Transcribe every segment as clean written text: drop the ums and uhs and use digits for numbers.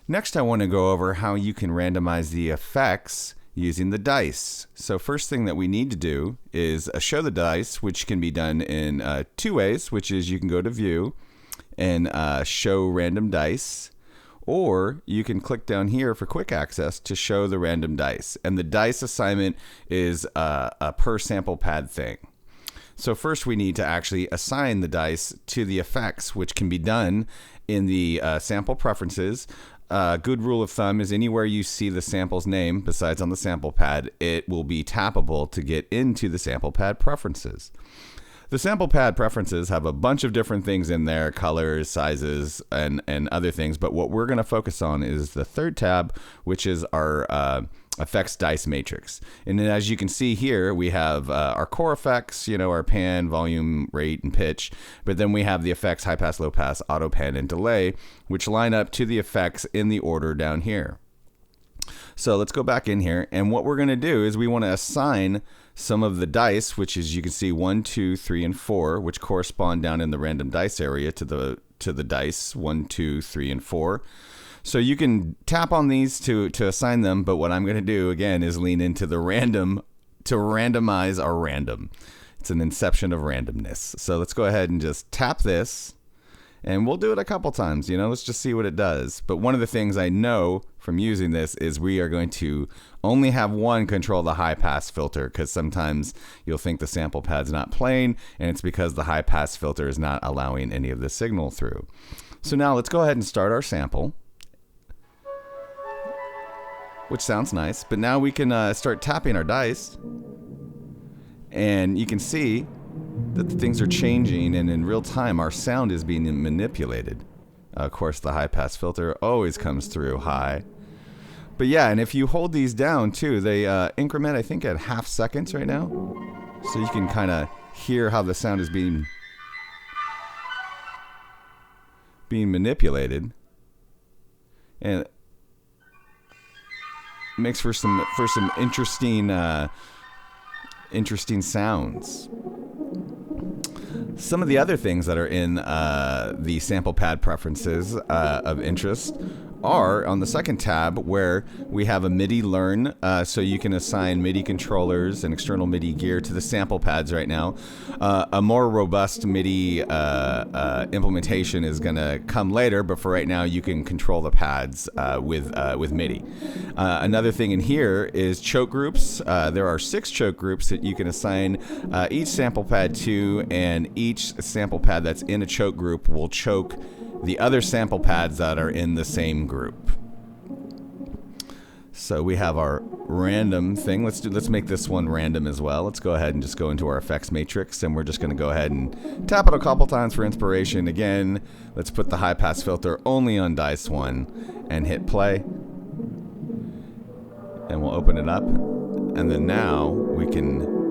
Next, I want to go over how you can randomize the effects using the dice. So first thing that we need to do is show the dice, which can be done in two ways, which is you can go to View and show random dice, or you can click down here for quick access to show the random dice. And the dice assignment is a per sample pad thing. So first we need to actually assign the dice to the effects, which can be done in the sample preferences. Good rule of thumb is anywhere you see the sample's name, besides on the sample pad, it will be tappable to get into the sample pad preferences. The sample pad preferences have a bunch of different things in there, colors, sizes, and other things, but what we're going to focus on is the third tab, which is our effects dice matrix. And then as you can see here, we have our core effects, our pan, volume, rate, and pitch. But then we have the effects high pass, low pass, auto pan, and delay, which line up to the effects in the order down here. So let's go back in here. And what we're going to do is we want to assign some of the dice, which is you can see 1, 2, 3, and 4, which correspond down in the random dice area to the dice 1, 2, 3, and 4. So you can tap on these to assign them, but what I'm going to do again is lean into the random to randomize our random. It's an inception of randomness. So let's go ahead and just tap this, and we'll do it a couple times. Let's just see what it does. But one of the things I know from using this is we are going to only have one control the high pass filter, because sometimes you'll think the sample pad's not playing, and it's because the high pass filter is not allowing any of the signal through. So now let's go ahead and start our sample, which sounds nice. But now we can start tapping our dice, and you can see that the things are changing, and in real time our sound is being manipulated. Of course, the high pass filter always comes through high. But yeah, and if you hold these down too, they increment, I think, at half seconds right now. So you can kind of hear how the sound is being manipulated. And makes for some interesting sounds. Some of the other things that are in the sample pad preferences of interest are on the second tab, where we have a MIDI learn, so you can assign MIDI controllers and external MIDI gear to the sample pads right now. A more robust MIDI implementation is going to come later, but for right now you can control the pads with MIDI. Another thing in here is choke groups. There are 6 choke groups that you can assign each sample pad to, and each sample pad that's in a choke group will choke the other sample pads that are in the same group. So we have our random thing. Let's make this one random as well. Let's go ahead and just go into our effects matrix, and we're just going to go ahead and tap it a couple times for inspiration. Again, let's put the high pass filter only on dice 1 and hit play. And we'll open it up, and then now we can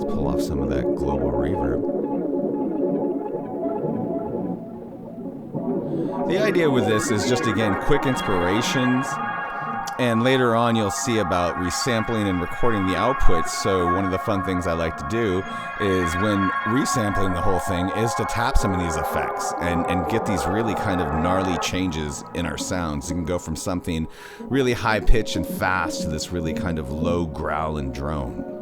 pull off some of that global reverb. The idea with this is just, again, quick inspirations, and later on you'll see about resampling and recording the outputs. So one of the fun things I like to do is, when resampling the whole thing, is to tap some of these effects and get these really kind of gnarly changes in our sounds. You can go from something really high pitch and fast to this really kind of low growl and drone.